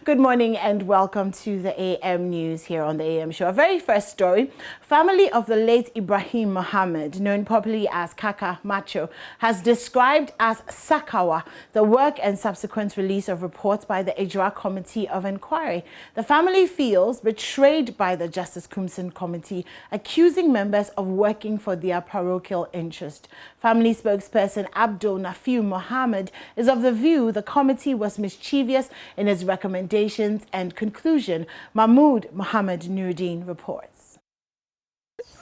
Good morning and welcome to the AM News here on the AM Show. Our very first story, family of the late Ibrahim Mohammed, known popularly as Kaka Macho, has described as Sakawa the work and subsequent release of reports by the Ejura Committee of Inquiry. The family feels betrayed by the Justice Kumsin Committee, accusing members of working for their parochial interest. Family spokesperson Abdul Nafiu Mohammed is of the view the committee was mischievous in its recommendations and conclusion. Mahmoud Mohammed Nuruddin reports.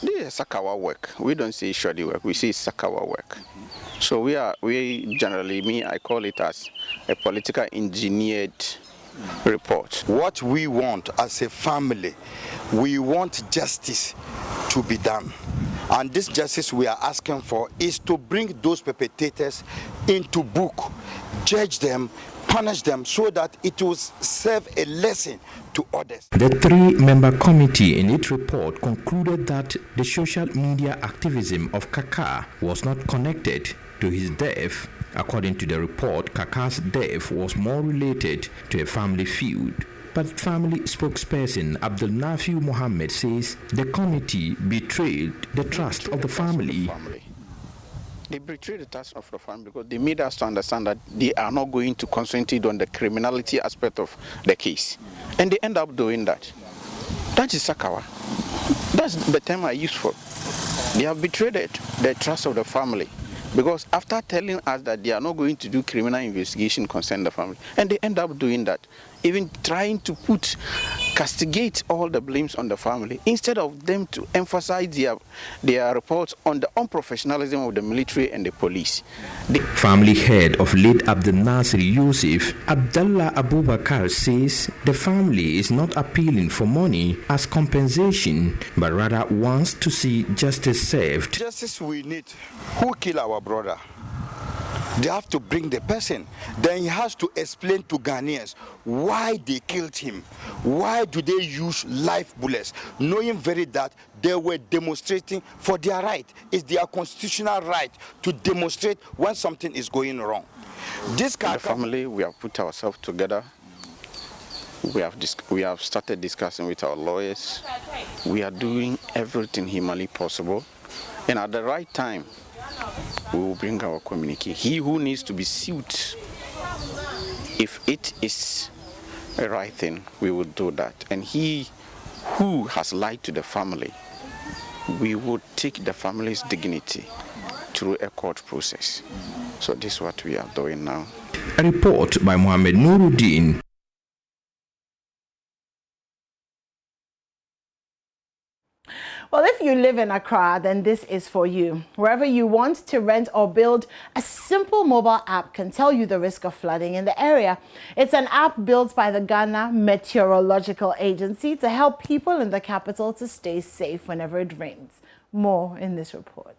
This is Sakawa work. We don't say shoddy work, we say Sakawa work. So we generally, I call it as a political engineered report. What we want as a family, we want justice to be done. And this justice we are asking for is to bring those perpetrators into book, judge them, punish them so that it will serve a lesson to others. The three-member committee in its report concluded that the social media activism of Kaka was not connected to his death. According to the report, Kaka's death was more related to a family feud. But family spokesperson Abdul Nafiu Mohammed says the committee betrayed the trust of the family. They betrayed the trust of the family because they made us to understand that they are not going to concentrate on the criminality aspect of the case. And they end up doing that. That is Sakawa. That's the term I use for. They have betrayed the trust of the family. Because after telling us that they are not going to do criminal investigation concerning the family, and they end up doing that, even trying to castigate all the blames on the family, instead of them to emphasize their reports on the unprofessionalism of the military and the police. The family head of late Abdel Nasir Yusuf, Abdullah Abubakar, says the family is not appealing for money as compensation, but rather wants to see justice served. Justice we need. Who killed our brother? They have to bring the person. Then he has to explain to Ghanaians why they killed him. Why do they use live bullets? Knowing very that they were demonstrating for their right. It's their constitutional right to demonstrate when something is going wrong. This kind of family, we have put ourselves together. We have started discussing with our lawyers. We are doing everything humanly possible. And at the right time, we will bring our communique. He who needs to be sued, if it is a right thing, we will do that. And he who has lied to the family, we would take the family's dignity through a court process. So this is what we are doing now. A report by Mohammed Nuruddin. Well, if you live in Accra, then this is for you. Wherever you want to rent or build, a simple mobile app can tell you the risk of flooding in the area. It's an app built by the Ghana Meteorological Agency to help people in the capital to stay safe whenever it rains. More in this report.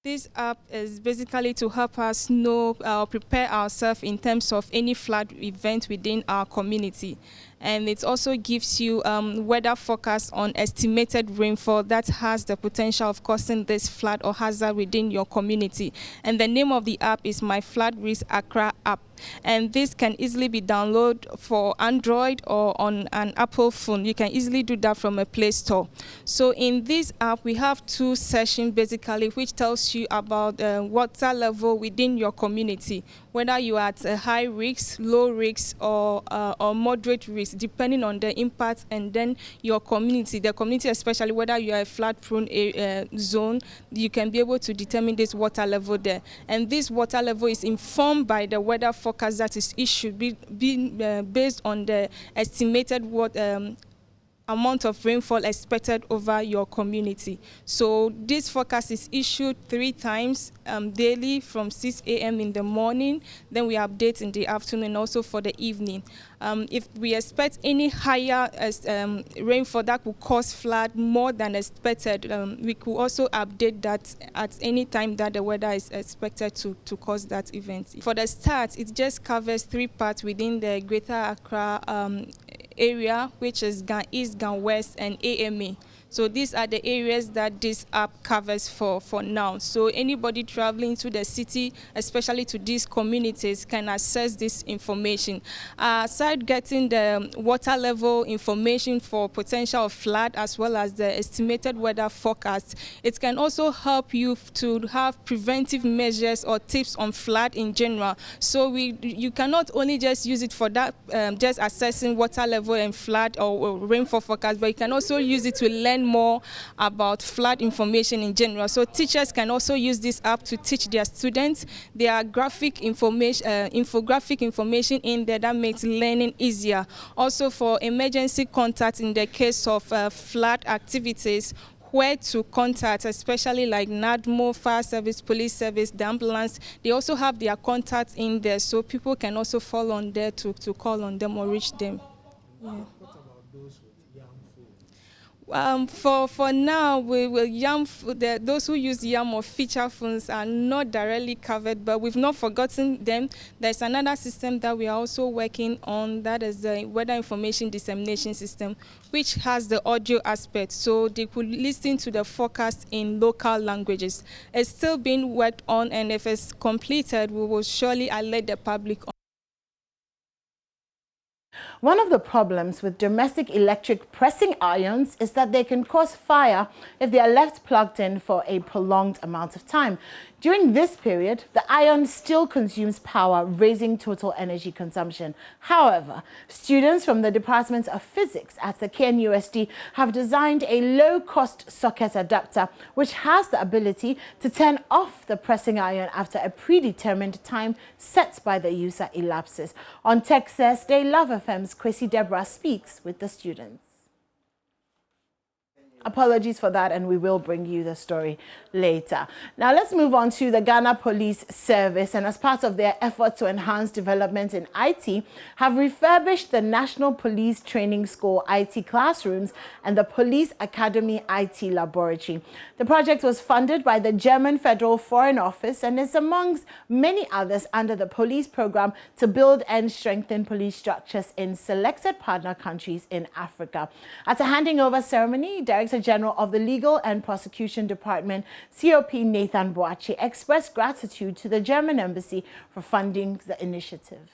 This app is basically to help us know prepare ourselves in terms of any flood event within our community. And it also gives you weather forecast on estimated rainfall that has the potential of causing this flood or hazard within your community. And the name of the app is My Flood Risk Accra app. And this can easily be downloaded for Android or on an Apple phone. You can easily do that from a Play Store. So in this app, we have two sections basically, which tells you about water level within your community, whether you are at a high risk, low risk, or moderate risk, depending on the impact, and then your community, the community especially, whether you are a flood-prone zone, you can be able to determine this water level there. And this water level is informed by the weather forecast that is issued, based on the estimated amount of rainfall expected over your community. So this forecast is issued 3 times daily from 6 a.m. in the morning, then we update in the afternoon and also for the evening. If we expect any higher rainfall that will cause flood more than expected, we could also update that at any time that the weather is expected to cause that event. For the start, it just covers 3 parts within the Greater Accra area, which is East, West, and AMA. So these are the areas that this app covers for now. So anybody traveling to the city, especially to these communities, can access this information. Aside getting the water level information for potential flood as well as the estimated weather forecast, it can also help you to have preventive measures or tips on flood in general. So you cannot only just use it for that, just assessing water level and flood or rainfall forecast, but you can also use it to learn more about flood information in general. So teachers can also use this app to teach their students. There are graphic information, infographic information in there that makes learning easier. Also for emergency contact in the case of flood activities, where to contact, especially like NADMO, fire service, police service, the ambulance. They also have their contacts in there, so people can also fall on there to call on them or reach them. Yeah. What about those with YAM phones? For now, we will those who use YAM or feature phones are not directly covered, but we've not forgotten them. There's another system that we are also working on, that is the weather information dissemination system, which has the audio aspect, so they could listen to the forecast in local languages. It's still being worked on, and if it's completed, we will surely alert the public on. One of the problems with domestic electric pressing irons is that they can cause fire if they are left plugged in for a prolonged amount of time. During this period, the iron still consumes power, raising total energy consumption. However, students from the Department of Physics at the KNUST have designed a low-cost socket adapter which has the ability to turn off the pressing iron after a predetermined time set by the user elapses. On Tech Thursday, Love FM's Kwesi Deborah speaks with the students. Apologies for that, and we will bring you the story later. Now let's move on to the Ghana Police Service, and as part of their effort to enhance development in IT, have refurbished the National Police Training School IT classrooms and the Police Academy IT laboratory. The project was funded by the German Federal Foreign Office and is amongst many others under the police program to build and strengthen police structures in selected partner countries in Africa. At a handing over ceremony, Director General of the Legal and Prosecution Department, COP Nathan Boachi, expressed gratitude to the German Embassy for funding the initiative.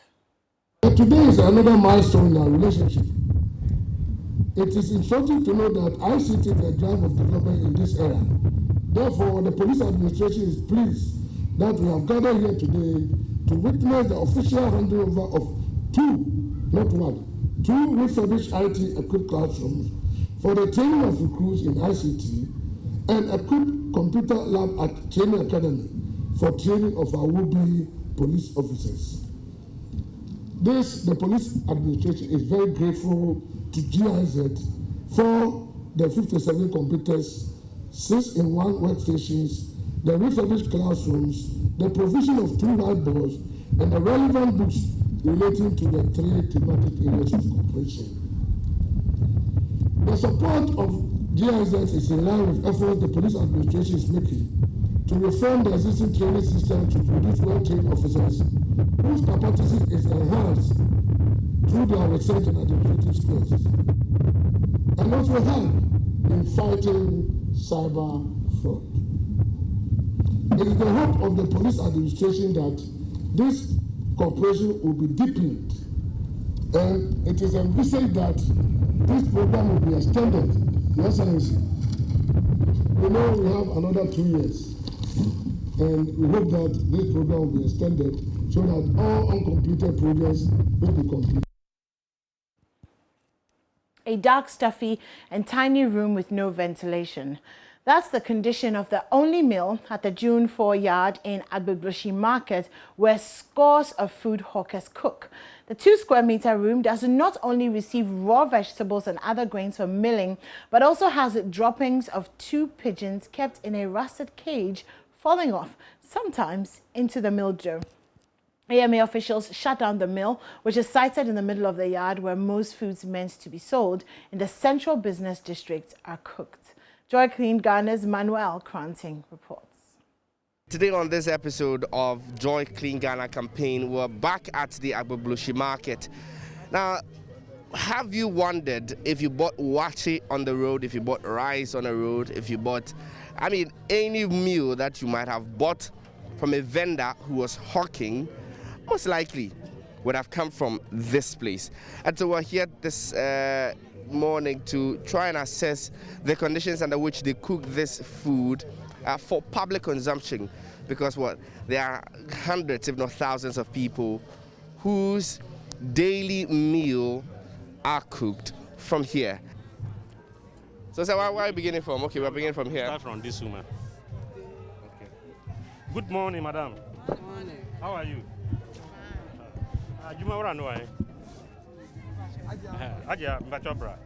Today is another milestone in our relationship. It is instructive to know that ICT is the drive of development in this era. Therefore, the police administration is pleased that we have gathered here today to witness the official handover of two refurbished IT-equipped classrooms for the training of recruits in ICT and equipped computer lab at Training Academy for training of our would-be police officers. The police administration is very grateful to GIZ for the 57 computers, 6-in-1 workstations, the refurbished classrooms, the provision of 2 whiteboards, and the relevant books relating to the 3 thematic areas of cooperation. The support of GIZ is in line with efforts the police administration is making to reform the existing training system to produce well-trained officers whose capacity is enhanced through their research and administrative skills, and also help in fighting cyber fraud. It is the hope of the police administration that this cooperation will be deepened, and it is envisaged that this program will be extended. Your Excellency, we know we have another 2 years, and we hope that this program will be extended so that all uncompleted projects will be completed. A dark, stuffy, and tiny room with no ventilation. That's the condition of the only mill at the June 4 yard in Agbebloshie Market, where scores of food hawkers cook. The 2-square-meter room does not only receive raw vegetables and other grains for milling, but also has droppings of 2 pigeons kept in a rusted cage, falling off, sometimes into the mill dough. AMA officials shut down the mill, which is sited in the middle of the yard where most foods meant to be sold in the central business district are cooked. Joy Clean Ghana's Manuel Kranting reports. Today on this episode of Joy Clean Ghana campaign, we're back at the Agbebloshie Market. Now, have you wondered if you bought wachi on the road, if you bought rice on the road, if you bought, I mean, any meal that you might have bought from a vendor who was hawking, most likely would have come from this place. And so we're here this morning to try and assess the conditions under which they cook this food for public consumption, because there are hundreds, if not thousands, of people whose daily meal are cooked from here. So where are you beginning from? Okay, we're beginning from here. Start from this woman. Okay. Good morning, madam. Good morning. How are you? Juma, what I know, Aja, Mbachopra.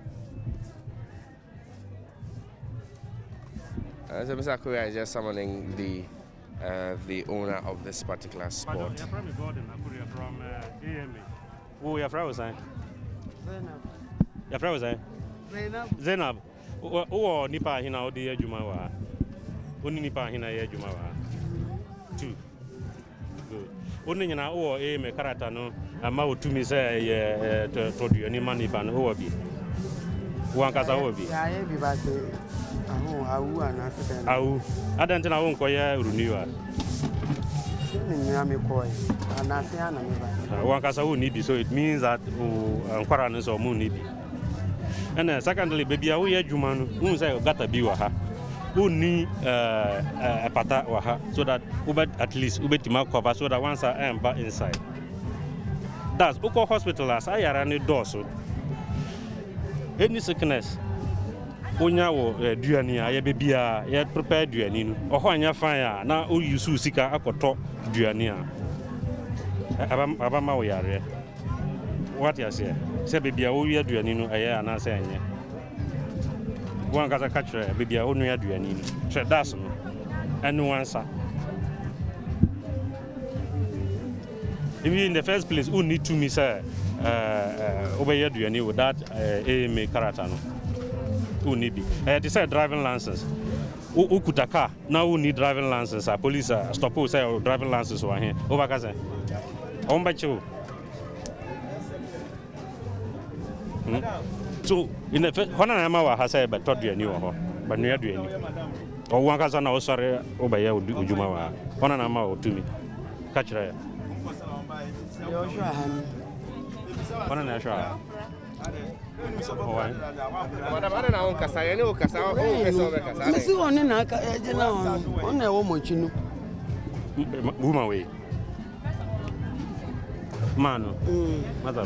So Mr. Korea is just summoning the owner of this particular spot. You're from AMA. Who your friend was saying? Your friend was saying? Zainab. Who nipa hina odi Juma wa? Oni nipa hina ye Juma wa? 2. Good. Oni nyina who AMA character no ama otumi say ye todu ani manipa no who bi. Wan kasa who bi. Ya ye bi ba se awu ana se den. Awu. Adan tina won koye runiwa. Ni na me koy. Ana se ana me ba. Wan kasa who ni bi, so it means that nkwara no so mu ni bi. And secondly, baby, I will Juma no say gata bi wa ha. Uni pata wa ha, so that at least ubetima cover, so that once I am back inside. That's Uko hospital as I are any door so. Any sickness. Onya wo duani a ye bebia ye prepare duani no. Oho anya fan na o yusu sika akoto duani a. Abama wo yare. What you say? Say baby o wi aduani no eye ana say enye. Wan kasa kachre baby o nu aduani no. Hwe das no. Enu wansa. If in the first place, who need to me say over here aduani without AMA character no. Who need be? They say driving license. Who could a car? Now who need driving license? Police stop who say driving license over here. Over kasa. On by you. So in the first, Hona Nama was say but told you new but near do any. Or one kasa na sorry over here Ujumawa. Hona Nama or to me. Catch her. Hona Nasha. Madam, I don't know kasa. I know kasa. Mesi one na ka eje na on na wo mochi no. Woman way. Mano. Mother.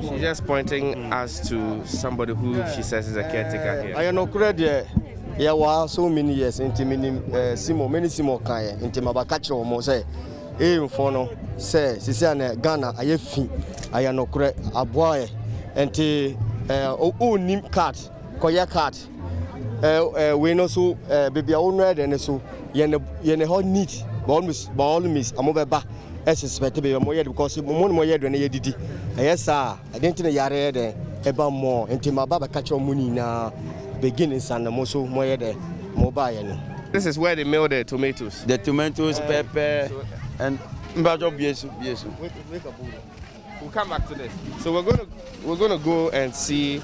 She's just pointing us to somebody who she says is a caretaker here. I know credit. Yeah, wow, so many years into many Simo Kaya, into Mabakacho or say, for no, say, Sisiana, Ghana, I have fee. I know credit a boy and nim cat, Koya cat. We know so, baby, I own red and so, yen a hot neat, all miss, I'm over back. As suspected to be more because more than a did. Yes, sir. I didn't know yare about more into my baba catch your money now. Beginnings and the moso more there mobile. This is where they mill the tomatoes. The tomatoes, pepper, and yes. We'll come back to this. So we're gonna go and see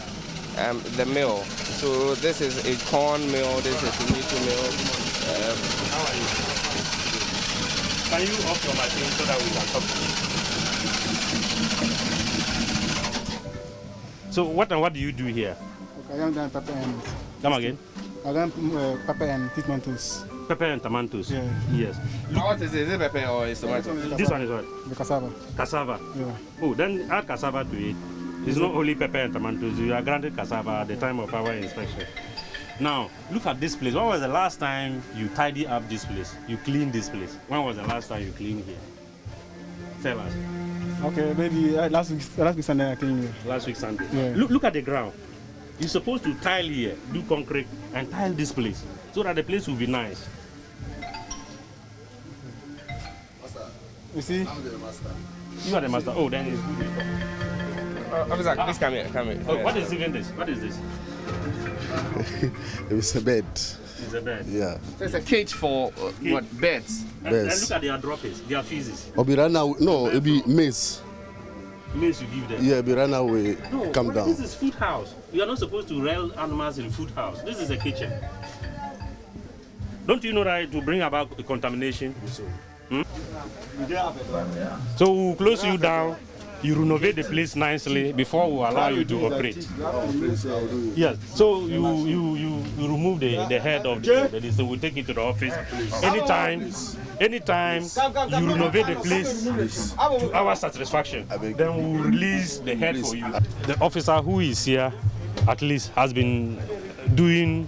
the mill. So this is a corn mill. This is a tomato mill. How are you? Can you off your machine so that we can talk to you? So what do you do here? Okay, I am doing pepper and... Come again? I am pepper and tomatoes. Pepper and tomatoes? Yeah. Yes. What is it? Is it pepper or is tomato? This one is what? The cassava. Cassava? Yeah. Oh, then add cassava to it. It's not only pepper and tomatoes. You are granted cassava at the time of our inspection. Now, look at this place. When was the last time you tidy up this place? You clean this place? When was the last time you cleaned here? Tell us. Okay, maybe last week Sunday I cleaned here. Last week Sunday? Yeah. Look at the ground. You're supposed to tile here, do concrete, and tile this place, so that the place will be nice. You see? I'm the master. You are the master. Oh, then it's good. Officer, please come here. Come here. Oh, what is even this? What is this? It's a bed. It's a bed. Yeah. So it's a cage for what? Birds. And look at their droppings, their feces. No, it'll be maize. maize you give them? Yeah, be run away. No, Come down. This is food house. You are not supposed to rear animals in food house. This is a kitchen. Don't you know that to bring about contamination? So we'll close you down. You renovate the place nicely before we allow you to operate. Yes. So you remove the head of the so we'll take it to the office. Anytime you renovate the place to our satisfaction, then we'll release the head for you. The officer who is here at least has been doing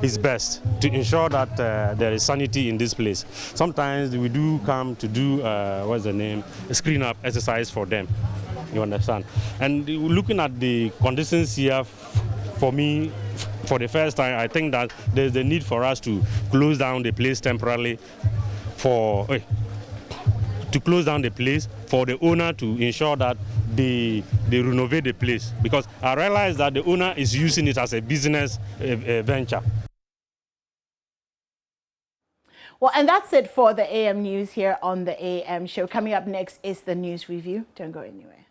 his best to ensure that there is sanity in this place. Sometimes we do come to do, what's the name, a screen up exercise for them, you understand? And looking at the conditions here, for me, for the first time, I think that there's the need for us to close down the place temporarily for the owner to ensure that they renovate the place, because I realize that the owner is using it as a business venture. Well, and that's it for the AM News here on the AM Show. Coming up next is the news review. Don't go anywhere.